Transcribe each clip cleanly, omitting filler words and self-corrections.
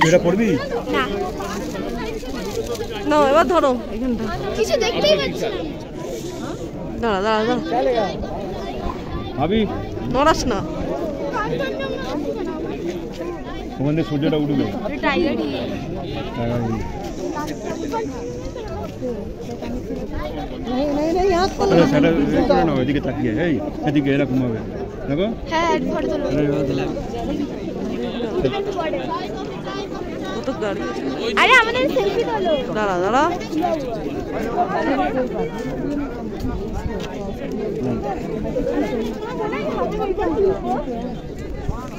এটা পড়বি না না, এবার ধরো এখানটা কিছু দেখতেই পাচ্ছি না। দাঁড়া দাঁড়া দাঁড়া, ভাবি নড়াস না। ওখান থেকে সূর্যটা উঠবে। এদিকে তাকিয়ে এই এদিকে এরকম হবে দেখো। আরে আমাদের সেলফি তোলো। দাঁড়া দাঁড়া,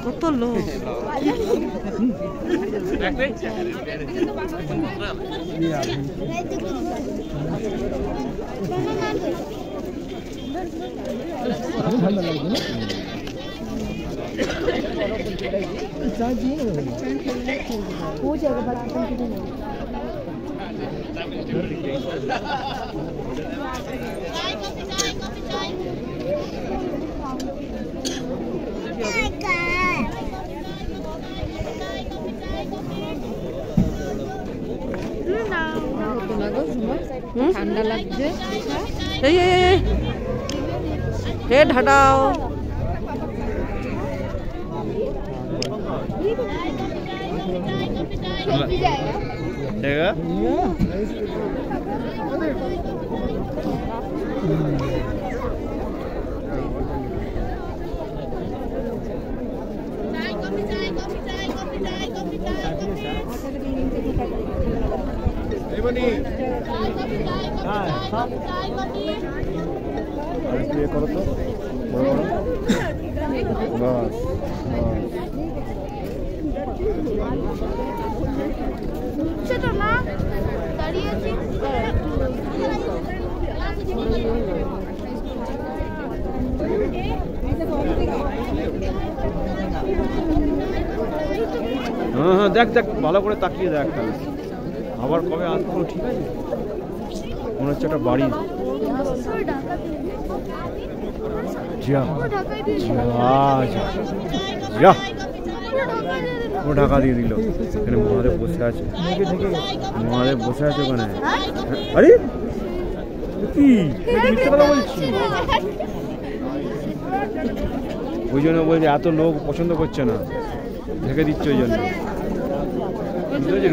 কত লোক। हो जाएगा बड़ा ঠান্ডা লাগছে। হেড হটাও। করো তো বাস সেটা না দাঁড়িয়ে আছি। হ্যাঁ হ্যাঁ, দেখ দেখ ভালো করে তাকিয়ে দেখ। আবার কবে আসবো ঠিক আছে? মনে হচ্ছে একটা বাড়ি। ও ঢাকা দিয়ে দিল। এখানে মহাদেব বসে আছে, মহাদেব বসে আছে ওখানে। আরে কি মিথ্যা কথা বলছি? ওই জন্য বলছে এত লোক পছন্দ করছে না, ঢেকে দিচ্ছে ওই জন্য।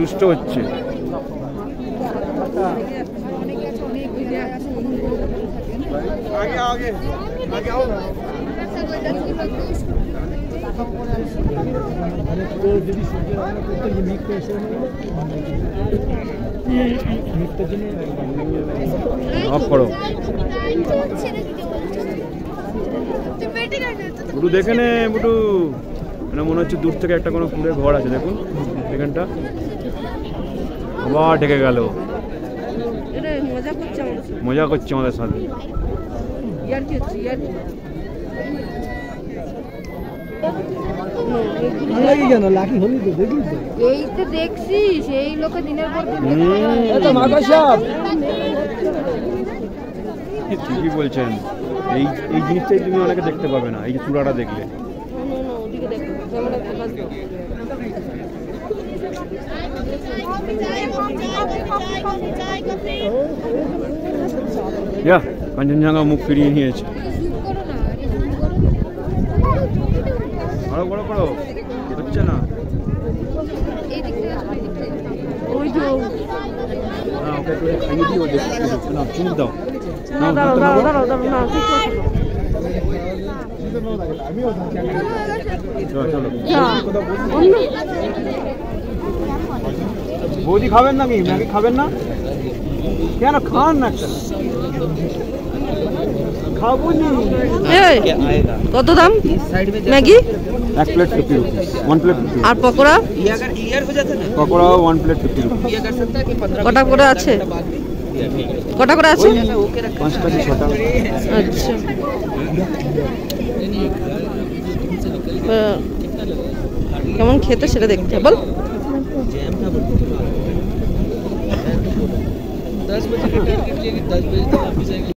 রুষ্ট হচ্ছে। অফ করো। বুটু দেখে নে, বুটু মনে হচ্ছে দূর থেকে একটা কোনো ফুলের ঘর আছে। দেখুন এখানটা আবার ঢেকে গেল। মজা করছে আমাদের সাথে। এই তো দেখছি সেই লোকে দিনের পর দিন। ঠিকই বলছেন, এই এই জিনিসটাই তুমি অনেকে দেখতে পাবে না। এই যে চূড়াটা দেখলে কাঞ্চনজঙ্ঘা মুখ ফিরিয়ে নিয়েছে। বড় করো হচ্ছে না। ওকে খাইয়ে দিও, না চুমুক দাও। বৌদি খাবেন না? কি ম্যাগি খাবেন না? কেন খান না? খাবো নি। কত দাম ম্যাগি? 1 plate 50 rupees, 1 plate 50। আর পকোড়া? Pakora 1 plate 50 rupees. কটা করে আছে? কটা করে আছে? 5টা কি 6টা। আচ্ছা, কেমন খেতে সেটা দেখতে বল। 10 बजे का टारगेट लेके 10 बजे तक ऑफिस आएंगे।